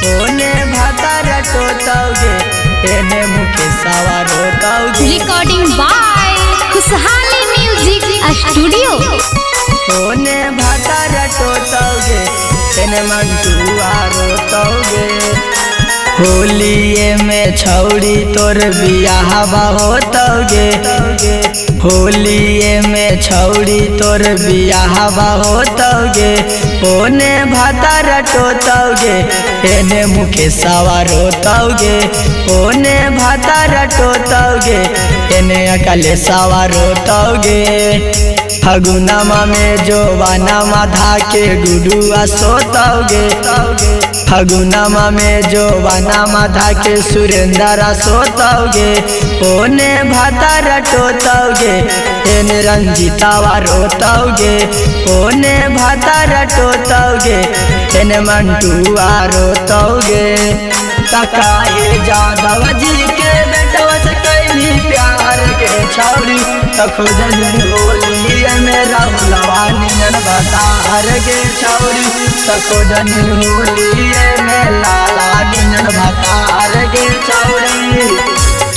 ओने भातार टोतौगे एने मुकेशवा रोतौगे। रिकॉर्डिंग बाय खुशहाली म्यूजिक स्टूडियो। ओने भातार टोतौगे एने मंटुआ रोतौगे। होलिये में छौड़ी तोर बियाहवा होतौगे। होलिये में छौड़ी तोर बियाहवा होतौगे। ओने भातार टोतौगे एने मुकेशवा रोतौगे। ओने भातार टोतौगे एने अकलेशवा रोतौगे। फगुनमा में जोबानमा धाके गुडुआ सोतौगे। फगुनमा में जोबानमा धाके सुरेंद्रा सोतौगे। ओने भातार टोतौगे एने रंजीतावा रोतौगे। ओने भातार टोतौगे एने मंटुआ रोतौगे। तकाए जादव जी के बेटवा से कैली प्यार के छौड़ी खोजली होलिये में राहुलवा नियन भतार के छौड़ी खोजली होलिये में लाला नियन भतार के छौड़ी।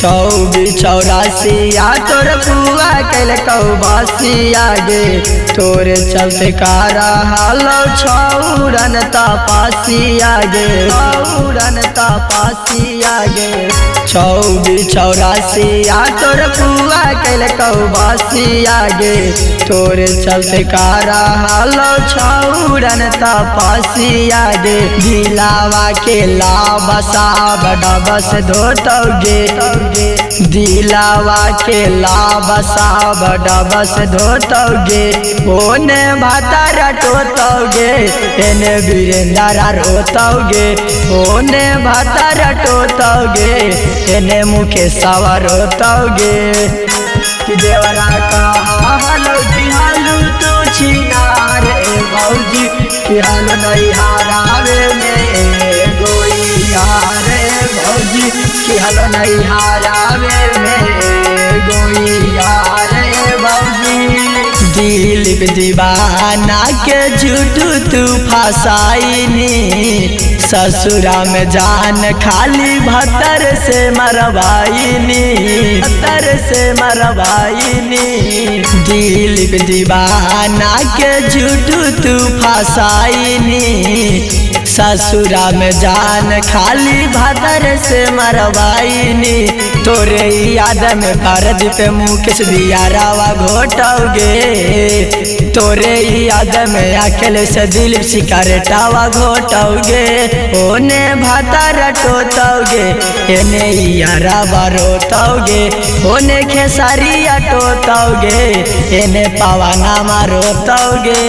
24-84 तोर बुआ कैल कौबासिया गे। तोरे चलते कारा हालो छौरन तपासिया गे। छौरन तपासिया गे। 24-84 तोर बुआ कैल कौबासिया गे। तोरे चलते कारा हालो छौरन तपासिया गे। दिलावा के लाबसा बडबस धोतौगे। दिलावा के लाबसा बडबस धोतौगे। ओने भातार टोतौगे एने वीरेंद्रा रोतौगे। ओने भातार टोतौगे एने मुकेशवा रोतौगे। कि देवरा कहा हालो बिहालू तू छिनार ए भौजी कि हालो नहीं हारावे में गोइयार ए भौजी कि हालो नहीं हारावे में गोइयार ए भौजी। दिलीप दीवाना के झूठू तू फसाईनी। ससुरा में जान खाली भतर से मरवाईनी। भतर से मरवाईनी। दिलीप दीवाना के झूठू तू फसाईनी। ससुरा में जान खाली भतर से मरवाईनी। तोरे याद में पारद पे मुकेश दियारावा घोटौगे। तोरे याद में अकेले से दिलीप सिकारेटावा घोटौगे। ओने भातार टोतौगे एने यारावा रोतौगे। ओने खेसारिया टोतौगे एने पवनमा रोतौगे।